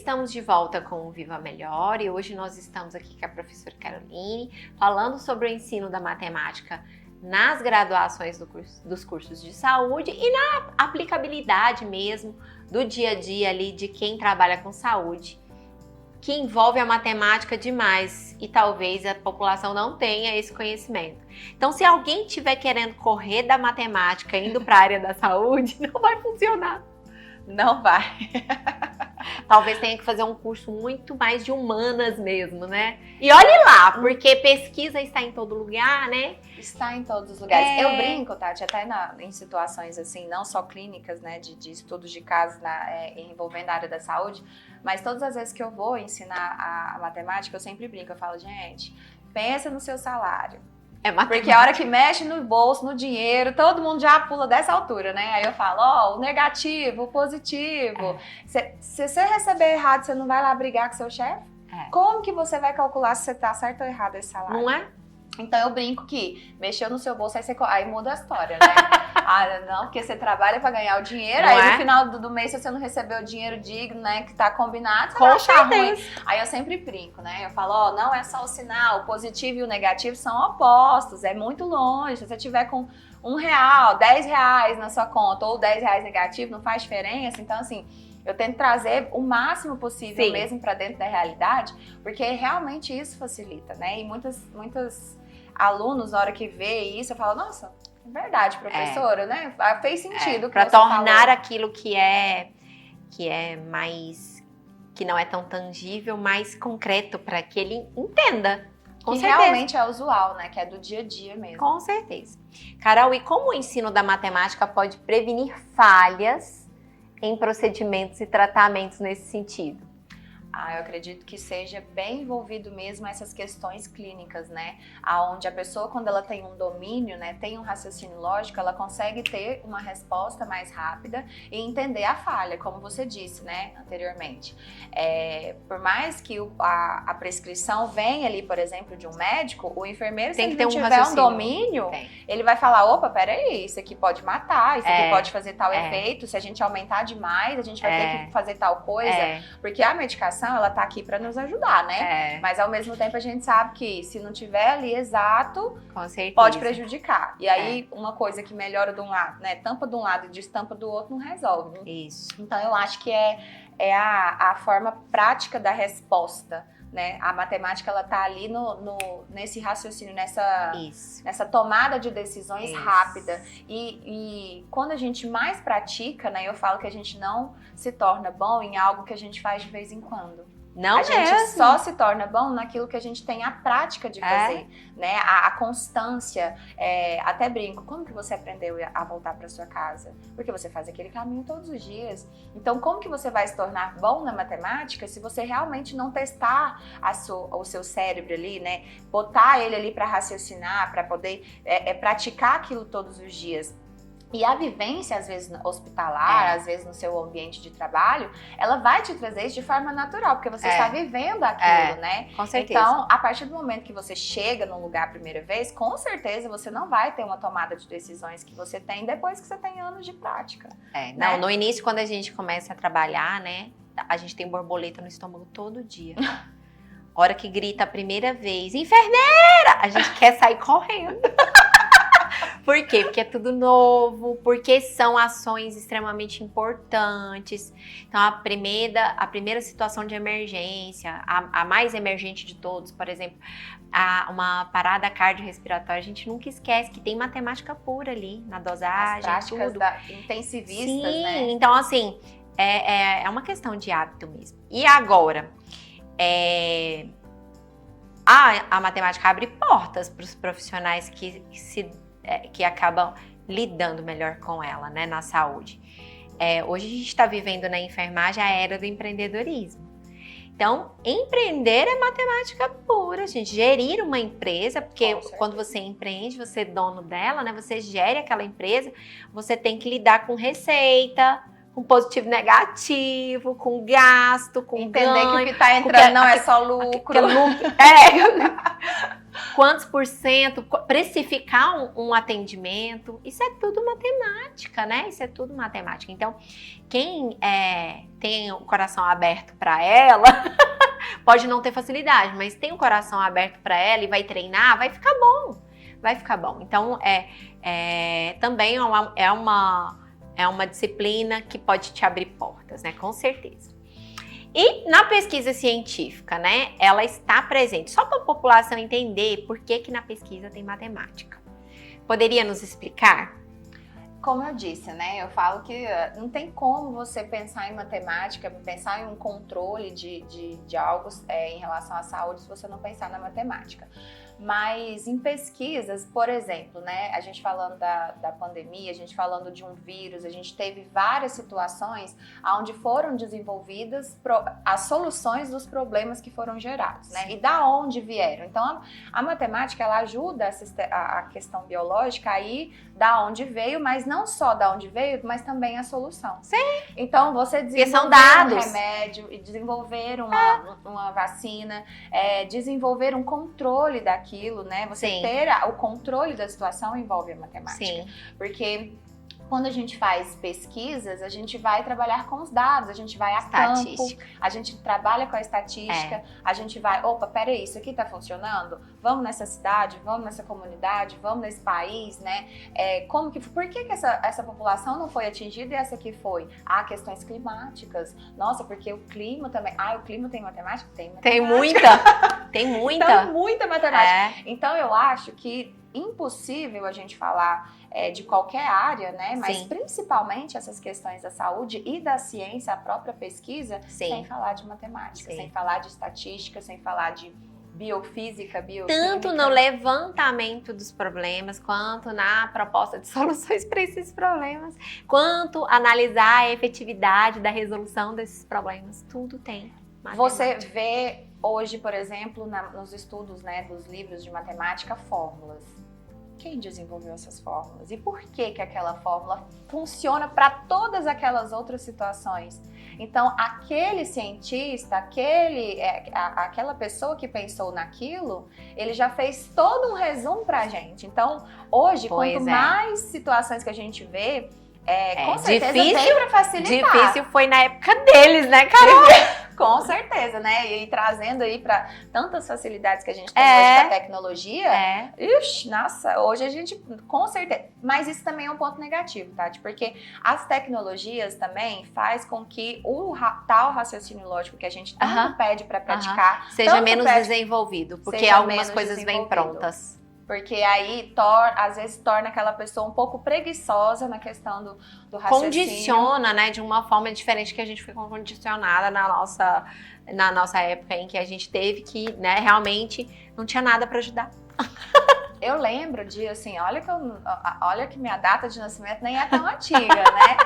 estamos de volta com o Viva Melhor e hoje nós estamos aqui com a professora Caroline falando sobre o ensino da matemática nas graduações dos cursos de saúde e na aplicabilidade mesmo do dia a dia ali de quem trabalha com saúde, que envolve a matemática demais e talvez a população não tenha esse conhecimento. Então, se alguém estiver querendo correr da matemática indo para a área da saúde, não vai funcionar. Não vai. Talvez tenha que fazer um curso muito mais de humanas mesmo, né? E olhe lá, porque pesquisa está em todo lugar, né? Está em todos os lugares. Eu brinco, Tati, até em situações assim, não só clínicas, né, de estudos de casos envolvendo a área da saúde, mas todas as vezes que eu vou ensinar a matemática, eu sempre brinco, eu falo, gente, pensa no seu salário. Porque a hora que mexe no bolso, no dinheiro, todo mundo já pula dessa altura, né? Aí eu falo, o negativo, o positivo. Se você receber errado, você não vai lá brigar com seu chefe? Como que você vai calcular se você tá certo ou errado esse salário? Não é? Então eu brinco que mexeu no seu bolso, aí muda a história, né? Não, porque você trabalha pra ganhar o dinheiro, não aí no final do mês, se você não recebeu o dinheiro digno, né, que tá combinado, você vai achar ruim. Aí eu sempre brinco, né? Eu falo, não é só o sinal, o positivo e o negativo são opostos, é muito longe. Se você tiver com R$1, R$10 na sua conta ou R$10 negativo, não faz diferença. Então, assim, eu tento trazer o máximo possível mesmo pra dentro da realidade, porque realmente isso facilita, né? E muitos alunos, na hora que vê isso, eu falo, nossa, é verdade, professora, né? Fez sentido. Para tornar aquilo que é mais, que não é tão tangível, mais concreto, para que ele entenda. Com que certeza. Realmente é usual, né? Que é do dia a dia mesmo. Com certeza. Carol, e como o ensino da matemática pode prevenir falhas em procedimentos e tratamentos nesse sentido? Eu acredito que seja bem envolvido mesmo essas questões clínicas, né? Aonde a pessoa, quando ela tem um domínio, né, tem um raciocínio lógico, ela consegue ter uma resposta mais rápida e entender a falha, como você disse, né, anteriormente. Por mais que a prescrição venha ali, por exemplo, de um médico, o enfermeiro, se ele não tiver um domínio, ele vai falar, opa, peraí, isso aqui pode matar, isso aqui pode fazer tal efeito, se a gente aumentar demais, a gente vai ter que fazer tal coisa, porque a medicação, ela tá aqui para nos ajudar, né? Mas ao mesmo tempo a gente sabe que se não tiver ali exato, pode prejudicar. E aí uma coisa que melhora de um lado, né? Tampa de um lado e destampa do outro não resolve. Isso. Então eu acho que é a forma prática da resposta, né? A matemática, ela tá ali nesse raciocínio, nessa tomada de decisões rápida. E quando a gente mais pratica, né? Eu falo que a gente não se torna bom em algo que a gente faz de vez em quando. Não a gente só se torna bom naquilo que a gente tem a prática de fazer, né? A constância, até brinco, como que você aprendeu a voltar para sua casa? Porque você faz aquele caminho todos os dias. Então, como que você vai se tornar bom na matemática se você realmente não testar o seu cérebro ali, né? Botar ele ali para raciocinar, para poder praticar aquilo todos os dias. E a vivência, às vezes hospitalar, às vezes no seu ambiente de trabalho, ela vai te trazer isso de forma natural, porque você está vivendo aquilo, né? Com certeza. Então, a partir do momento que você chega num lugar a primeira vez, com certeza você não vai ter uma tomada de decisões que você tem depois que você tem anos de prática. Não, no início, quando a gente começa a trabalhar, né, a gente tem borboleta no estômago todo dia. Hora que grita a primeira vez, enfermeira! A gente quer sair correndo. Por quê? Porque é tudo novo, porque são ações extremamente importantes. Então, a primeira situação de emergência, a mais emergente de todos, por exemplo, uma parada cardiorrespiratória, a gente nunca esquece que tem matemática pura ali, na dosagem, as práticas tudo. Intensivistas, sim, né? Então, assim, é uma questão de hábito mesmo. E agora, a matemática abre portas para os profissionais que acabam lidando melhor com ela, né, na saúde. Hoje a gente está vivendo na enfermagem a era do empreendedorismo. Então, empreender é matemática pura, gente. Gerir uma empresa, porque quando você empreende, você é dono dela, né? Você gere aquela empresa, você tem que lidar com receita, com positivo e negativo, com gasto, com entender ganho. que o que está entrando não é só lucro. Quantos por cento, precificar um atendimento, isso é tudo matemática, né? Isso é tudo matemática. Então, quem tem o coração aberto para ela, pode não ter facilidade, mas tem o coração aberto para ela e vai treinar, vai ficar bom. Vai ficar bom. Então, também é uma disciplina que pode te abrir portas, né? Com certeza. E na pesquisa científica, né? Ela está presente. Só para a população entender por que na pesquisa tem matemática. Poderia nos explicar? Como eu disse, né? Eu falo que não tem como você pensar em matemática, pensar em um controle de algo em relação à saúde se você não pensar na matemática. Mas em pesquisas, por exemplo, né, a gente falando da pandemia, a gente falando de um vírus, a gente teve várias situações onde foram desenvolvidas as soluções dos problemas que foram gerados, né, e da onde vieram. Então, a matemática, ela ajuda a questão biológica aí da onde veio, mas não só da onde veio, mas também a solução. Sim. Então, você desenvolver um remédio, desenvolver uma vacina, desenvolver um controle daquilo, né? Você ter o controle da situação envolve a matemática. Sim. Porque quando a gente faz pesquisas, a gente vai trabalhar com os dados, a gente vai a campo, a gente trabalha com a estatística, a gente vai, peraí, isso aqui tá funcionando? Vamos nessa cidade, vamos nessa comunidade, vamos nesse país, né? Por que essa população não foi atingida e essa aqui foi? Questões climáticas. Nossa, porque o clima também. O clima tem matemática? Tem matemática. Tem muita. Então, muita matemática. Então, eu acho que impossível a gente falar de qualquer área, né? Mas principalmente essas questões da saúde e da ciência, a própria pesquisa, sem falar de matemática, sem falar de estatística, sem falar de biofísica, tanto no levantamento dos problemas, quanto na proposta de soluções para esses problemas, quanto analisar a efetividade da resolução desses problemas, tudo tem matemática. Você vê hoje, por exemplo, nos estudos, né, dos livros de matemática, fórmulas. Quem desenvolveu essas fórmulas? E por que aquela fórmula funciona para todas aquelas outras situações? Então, aquele cientista, aquela pessoa que pensou naquilo, ele já fez todo um resumo para a gente. Então, hoje, quanto mais situações que a gente vê, com certeza vem para facilitar. Difícil foi na época deles, né, Carol? Com certeza, né? E trazendo aí para tantas facilidades que a gente tem hoje com a tecnologia. Nossa, hoje a gente, com certeza. Mas isso também é um ponto negativo, Tati, porque as tecnologias também faz com que o tal raciocínio lógico que a gente tanto pede para praticar seja menos desenvolvido, porque algumas coisas vêm prontas. Porque aí, às vezes, torna aquela pessoa um pouco preguiçosa na questão do raciocínio. Condiciona, né, de uma forma diferente que a gente foi condicionada na nossa época, em que a gente teve que, né, realmente não tinha nada para ajudar. Eu lembro de, assim, olha que minha data de nascimento nem é tão antiga, né?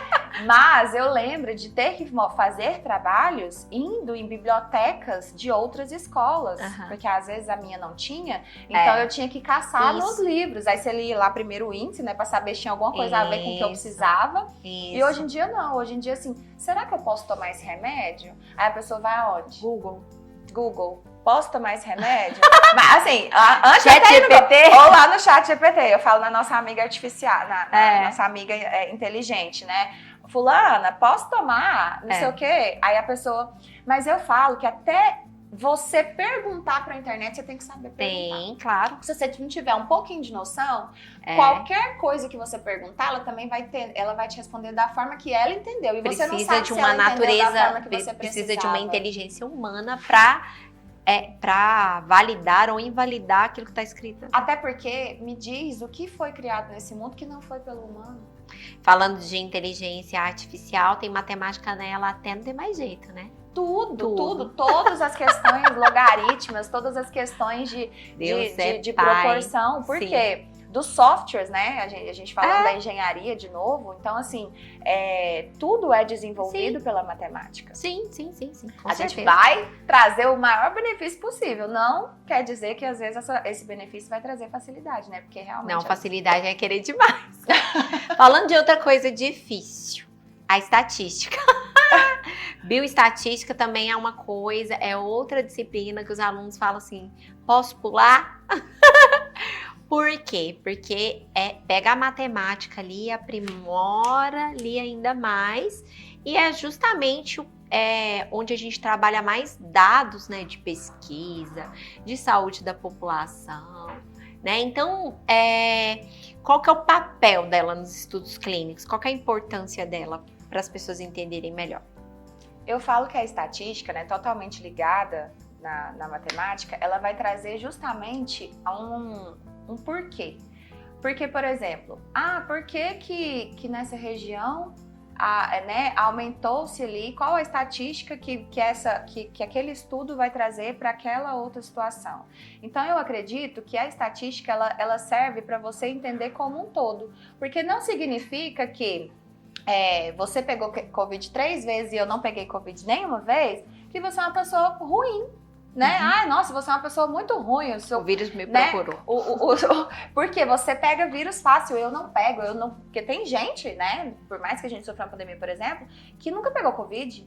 Mas eu lembro de ter que fazer trabalhos indo em bibliotecas de outras escolas, porque às vezes a minha não tinha, então eu tinha que caçar nos livros. Aí você lia lá primeiro o índice, né, pra saber se tinha alguma coisa a ver com o que eu precisava. E hoje em dia não, hoje em dia assim, será que eu posso tomar esse remédio? Aí a pessoa vai aonde? Google. Posso tomar esse remédio? Mas assim, antes ou lá no chat GPT, eu falo na nossa amiga artificial, na nossa amiga inteligente, né? Fulana, posso tomar? Não sei o quê. Aí a pessoa... Mas eu falo que até você perguntar pra internet, você tem que saber perguntar. Tem, claro. Se você não tiver um pouquinho de noção, qualquer coisa que você perguntar, ela também ela vai te responder da forma que ela entendeu. E você não sabe de uma natureza, precisa de uma inteligência humana para validar ou invalidar aquilo que está escrito. Até porque me diz o que foi criado nesse mundo que não foi pelo humano. Falando de inteligência artificial, tem matemática nela até não tem mais jeito, né? Tudo. Todas as questões logarítmicas, todas as questões de proporção. Por quê? Dos softwares, né? A gente falando da engenharia de novo. Então, assim, tudo é desenvolvido pela matemática. Sim. A gente vai trazer o maior benefício possível. Não quer dizer que, às vezes, esse benefício vai trazer facilidade, né? Porque realmente... Não, facilidade é querer demais. Falando de outra coisa difícil. A estatística. Bioestatística também é uma coisa, é outra disciplina que os alunos falam assim, posso pular? Por quê? Porque pega a matemática ali, aprimora ali ainda mais, e é justamente onde a gente trabalha mais dados, né, de pesquisa, de saúde da população, né? Então, qual que é o papel dela nos estudos clínicos? Qual que é a importância dela para as pessoas entenderem melhor? Eu falo que a estatística, né, totalmente ligada na matemática, ela vai trazer justamente um porquê. Porque, por exemplo, por que nessa região né, aumentou-se ali? Qual a estatística que aquele estudo vai trazer para aquela outra situação? Então, eu acredito que a estatística ela serve para você entender como um todo. Porque não significa que você pegou Covid 3 vezes e eu não peguei Covid nenhuma vez, que você é uma pessoa ruim. Né? Ai, nossa, você é uma pessoa muito ruim. O vírus me procurou. Porque você pega vírus fácil, eu não pego. Porque tem gente, né? Por mais que a gente sofra uma pandemia, por exemplo, que nunca pegou Covid.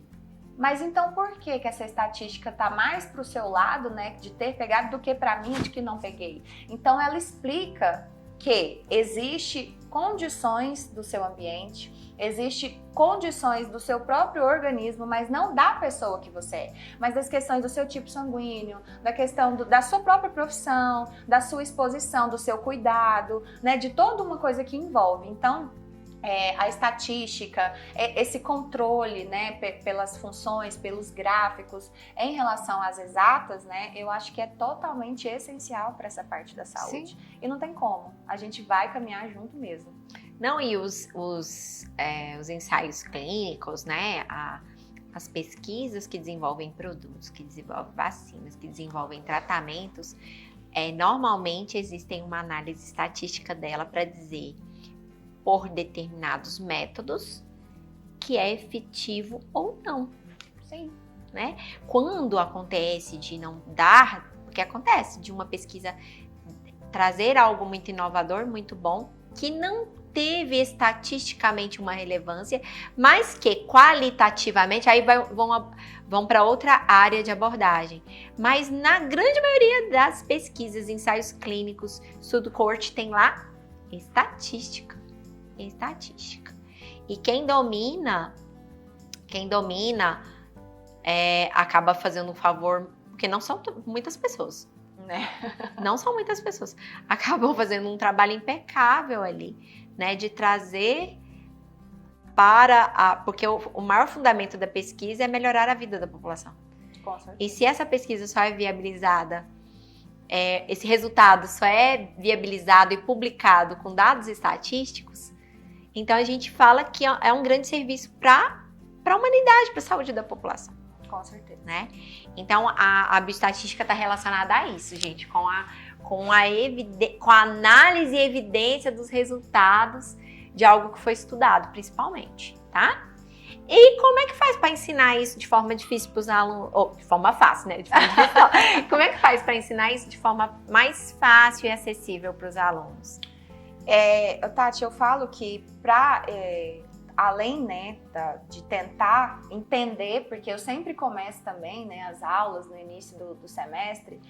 Mas então por que essa estatística tá mais pro seu lado, né? De ter pegado do que para mim de que não peguei? Então ela explica que existe condições do seu ambiente, existe condições do seu próprio organismo, mas não da pessoa que você é, mas das questões do seu tipo sanguíneo, da questão da sua própria profissão, da sua exposição, do seu cuidado, né, de toda uma coisa que envolve. Então, a estatística, esse controle, né, pelas funções, pelos gráficos, em relação às exatas, né, eu acho que é totalmente essencial para essa parte da saúde. Sim. E não tem como, a gente vai caminhar junto mesmo. Não, e os ensaios clínicos, né, as pesquisas que desenvolvem produtos, que desenvolvem vacinas, que desenvolvem tratamentos, normalmente existem uma análise estatística dela para dizer por determinados métodos que é efetivo ou não. Sim. Né? Quando acontece de não dar, porque acontece de uma pesquisa trazer algo muito inovador, muito bom, que não teve estatisticamente uma relevância, mas que qualitativamente, aí vão para outra área de abordagem. Mas na grande maioria das pesquisas, ensaios clínicos, estudo coorte tem lá estatística. E quem domina acaba fazendo um favor, porque não são muitas pessoas, né? Não são muitas pessoas. Acabam fazendo um trabalho impecável ali, né? De trazer porque o maior fundamento da pesquisa é melhorar a vida da população. E se essa pesquisa só é viabilizada, esse resultado só é viabilizado e publicado com dados estatísticos, então a gente fala que é um grande serviço para a humanidade, para a saúde da população. Com certeza. Né? Então a bioestatística está relacionada a isso, gente, com a análise e evidência dos resultados de algo que foi estudado, principalmente, tá? E como é que faz para ensinar isso de forma difícil para os alunos? Ou de forma fácil, né? Como é que faz para ensinar isso de forma mais fácil e acessível para os alunos? Tati, eu falo que além, né, de tentar entender, porque eu sempre começo também, né, as aulas no início do semestre,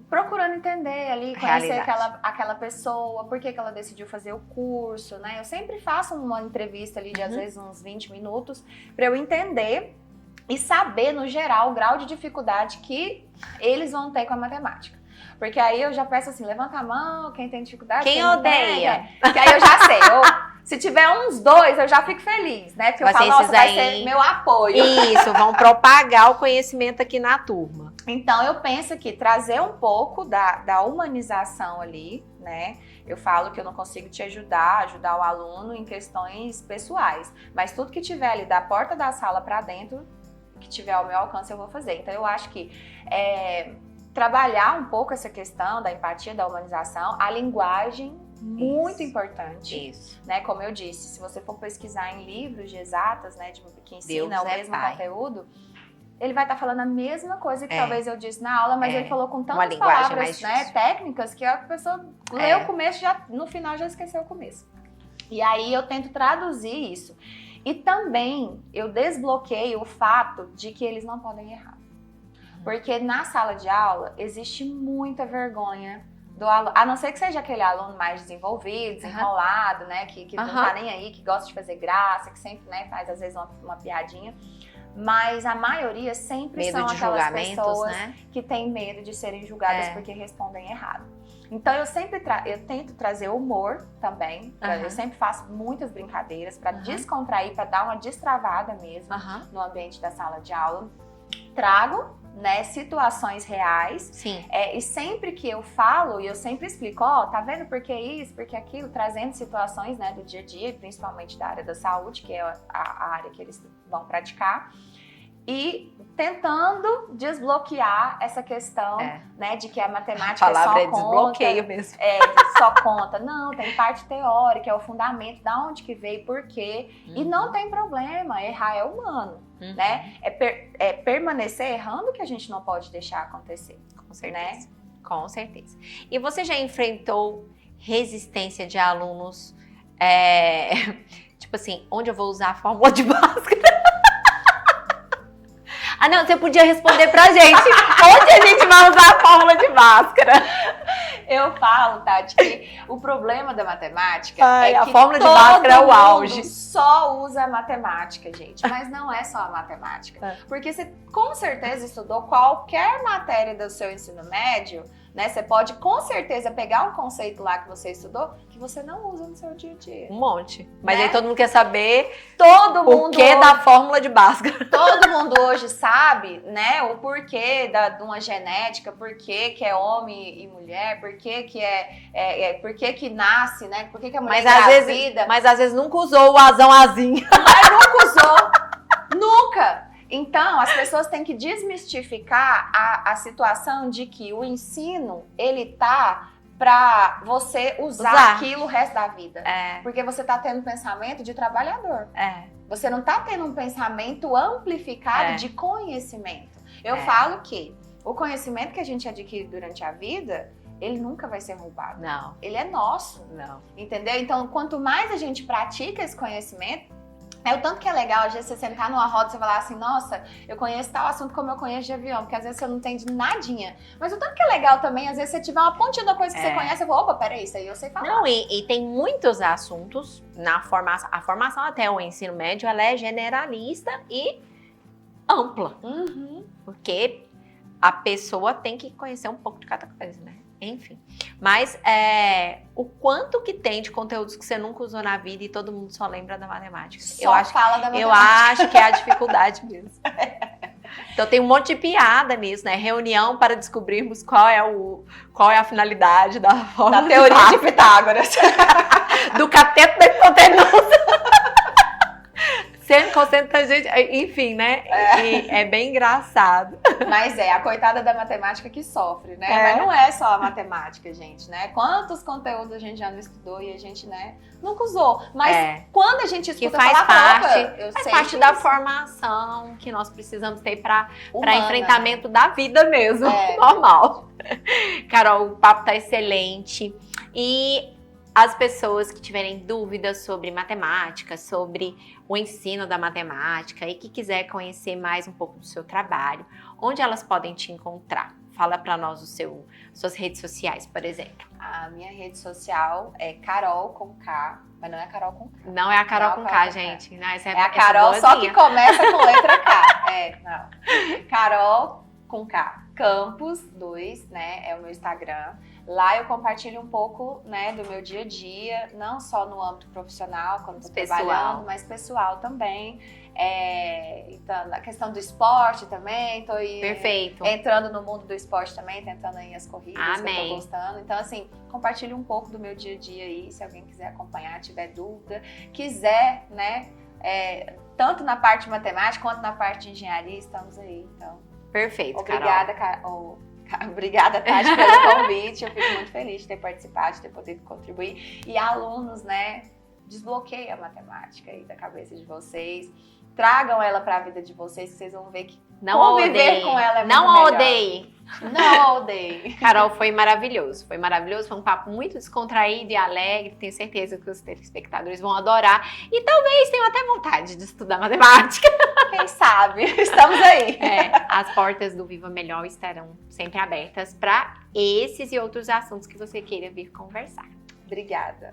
procurando entender ali, conhecer aquela pessoa, por que ela decidiu fazer o curso, né? Eu sempre faço uma entrevista ali de às vezes uns 20 minutos para eu entender e saber, no geral, o grau de dificuldade que eles vão ter com a matemática. Porque aí eu já peço assim, levanta a mão, quem tem dificuldade. Quem odeia. Que aí eu já sei, se tiver uns 2, eu já fico feliz, né? Porque eu falo, nossa, vai ser meu apoio. Isso, vão propagar o conhecimento aqui na turma. Então, eu penso que trazer um pouco da humanização ali, né? Eu falo que eu não consigo te ajudar o aluno em questões pessoais. Mas tudo que tiver ali da porta da sala para dentro, que tiver ao meu alcance, eu vou fazer. Então, eu acho que trabalhar um pouco essa questão da empatia, da humanização, a linguagem, muito importante. Isso. Né? Como eu disse, se você for pesquisar em livros de exatas, né, que ensina o mesmo conteúdo, ele vai estar falando a mesma coisa que talvez eu disse na aula, mas ele falou com tantas palavras, né, técnicas, que a pessoa leu o começo, no final já esqueceu o começo. E aí eu tento traduzir isso. E também eu desbloqueio o fato de que eles não podem errar. Porque na sala de aula existe muita vergonha do aluno, a não ser que seja aquele aluno mais desenvolvido, desenrolado, né, que não tá nem aí, que gosta de fazer graça, que sempre, né, faz às vezes uma piadinha. Mas a maioria sempre são aquelas pessoas, né, que têm medo de serem julgadas porque respondem errado. Então eu tento trazer humor também, eu sempre faço muitas brincadeiras para descontrair, para dar uma destravada mesmo no ambiente da sala de aula. Trago, né, situações reais. Sim. E sempre que eu falo, e eu sempre explico, tá vendo por que isso, por que aquilo, trazendo situações, né, do dia a dia, principalmente da área da saúde, que é a área que eles vão praticar. E tentando desbloquear essa questão, né, de que a matemática a palavra só conta. Desbloqueio mesmo. Só conta. Não, tem parte teórica, é o fundamento, da onde que veio, por quê. E não tem problema, errar é humano, né? É permanecer errando que a gente não pode deixar acontecer. Com certeza. Né? Com certeza. E você já enfrentou resistência de alunos, tipo assim, onde eu vou usar a fórmula de Bhaskara? Ah, não, você podia responder pra gente. Onde a gente vai usar a fórmula de Bhaskara? Eu falo, Tati, que o problema da matemática é que a fórmula de Bhaskara é o auge. Só usa a matemática, gente. Mas não é só a matemática. Porque você com certeza estudou qualquer matéria do seu ensino médio, né? Você pode com certeza pegar um conceito lá que você estudou que você não usa no seu dia a dia. Um monte. Mas né? aí todo mundo quer saber o que da fórmula de Bhaskara. Todo mundo hoje sabe, né, o porquê de uma genética, porquê que é homem e mulher, porquê que nasce, né, porquê que a mulher engravida. Mas às vezes nunca usou o azinho. Mas nunca usou. Nunca. Então, as pessoas têm que desmistificar a situação de que o ensino, ele tá para você usar aquilo o resto da vida. Porque você tá tendo pensamento de trabalhador. Você não tá tendo um pensamento amplificado de conhecimento. Eu falo que o conhecimento que a gente adquire durante a vida, ele nunca vai ser roubado. Não. Ele é nosso. Não. Entendeu? Então, quanto mais a gente pratica esse conhecimento, o tanto que é legal, às vezes, você sentar numa roda e você falar assim, nossa, eu conheço tal assunto como eu conheço de avião, porque às vezes você não entende nadinha. Mas o tanto que é legal também, às vezes você tiver uma pontinha da coisa que você conhece, eu vou, opa, peraí, isso aí eu sei falar. Não, e tem muitos assuntos na formação. A formação até o ensino médio, ela é generalista e ampla. Porque a pessoa tem que conhecer um pouco de cada coisa, né? Enfim, mas o quanto que tem de conteúdos que você nunca usou na vida e todo mundo só lembra da matemática. Fala da matemática. Eu acho que é a dificuldade mesmo. Então tem um monte de piada nisso, né? Reunião para descobrirmos qual é a finalidade da fórmula da teoria de Pitágoras. Do cateto da hipotenusa. Sempre concentra gente, enfim, né? E é bem engraçado. Mas a coitada da matemática que sofre, né? Mas não é só a matemática, gente, né? Quantos conteúdos a gente já não estudou e a gente, né, nunca usou. Mas quando a gente escuta falar faz parte da formação que nós precisamos ter para enfrentamento da vida mesmo, normal. Carol, o papo tá excelente. E as pessoas que tiverem dúvidas sobre matemática, sobre o ensino da matemática e que quiser conhecer mais um pouco do seu trabalho, onde elas podem te encontrar? Fala para nós suas redes sociais, por exemplo. A minha rede social é Carol com K, mas não é Carol com K. Não é a Carol com K, gente. Não, é a Carol, só que começa com letra K. Não. Carol com K. Campos 2, né, é o meu Instagram. Lá eu compartilho um pouco, né, do meu dia a dia, não só no âmbito profissional, quando estou trabalhando, mas pessoal também. Então, a questão do esporte também, estou entrando no mundo do esporte também, tentando aí as corridas que eu estou gostando. Então, assim, compartilho um pouco do meu dia a dia aí, se alguém quiser acompanhar, tiver dúvida, quiser, né, tanto na parte de matemática quanto na parte de engenharia, estamos aí, então. Perfeito, obrigada, Carol. Obrigada, Tati, pelo convite. Eu fico muito feliz de ter participado, de ter podido contribuir. E alunos, né, desbloqueiem a matemática aí da cabeça de vocês. Tragam ela para a vida de vocês, que vocês vão ver que Não Conviver odeie. com ela é muito Não melhor. odeie. Não odeio. Carol, foi maravilhoso. Foi maravilhoso. Foi um papo muito descontraído e alegre. Tenho certeza que os telespectadores vão adorar. E talvez tenham até vontade de estudar matemática. Quem sabe? Estamos aí. As portas do Viva Melhor estarão sempre abertas para esses e outros assuntos que você queira vir conversar. Obrigada.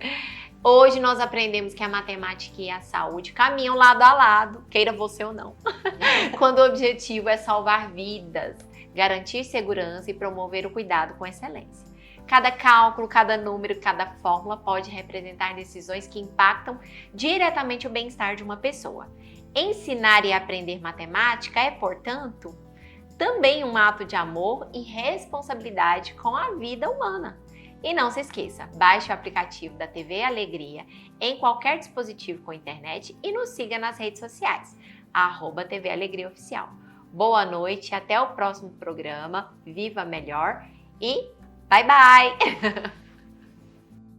Hoje nós aprendemos que a matemática e a saúde caminham lado a lado, queira você ou não, quando o objetivo é salvar vidas, garantir segurança e promover o cuidado com excelência. Cada cálculo, cada número, cada fórmula pode representar decisões que impactam diretamente o bem-estar de uma pessoa. Ensinar e aprender matemática é, portanto, também um ato de amor e responsabilidade com a vida humana. E não se esqueça, baixe o aplicativo da TV Alegria em qualquer dispositivo com internet e nos siga nas redes sociais, @TV Alegria Oficial. Boa noite, até o próximo programa, Viva Melhor e bye bye!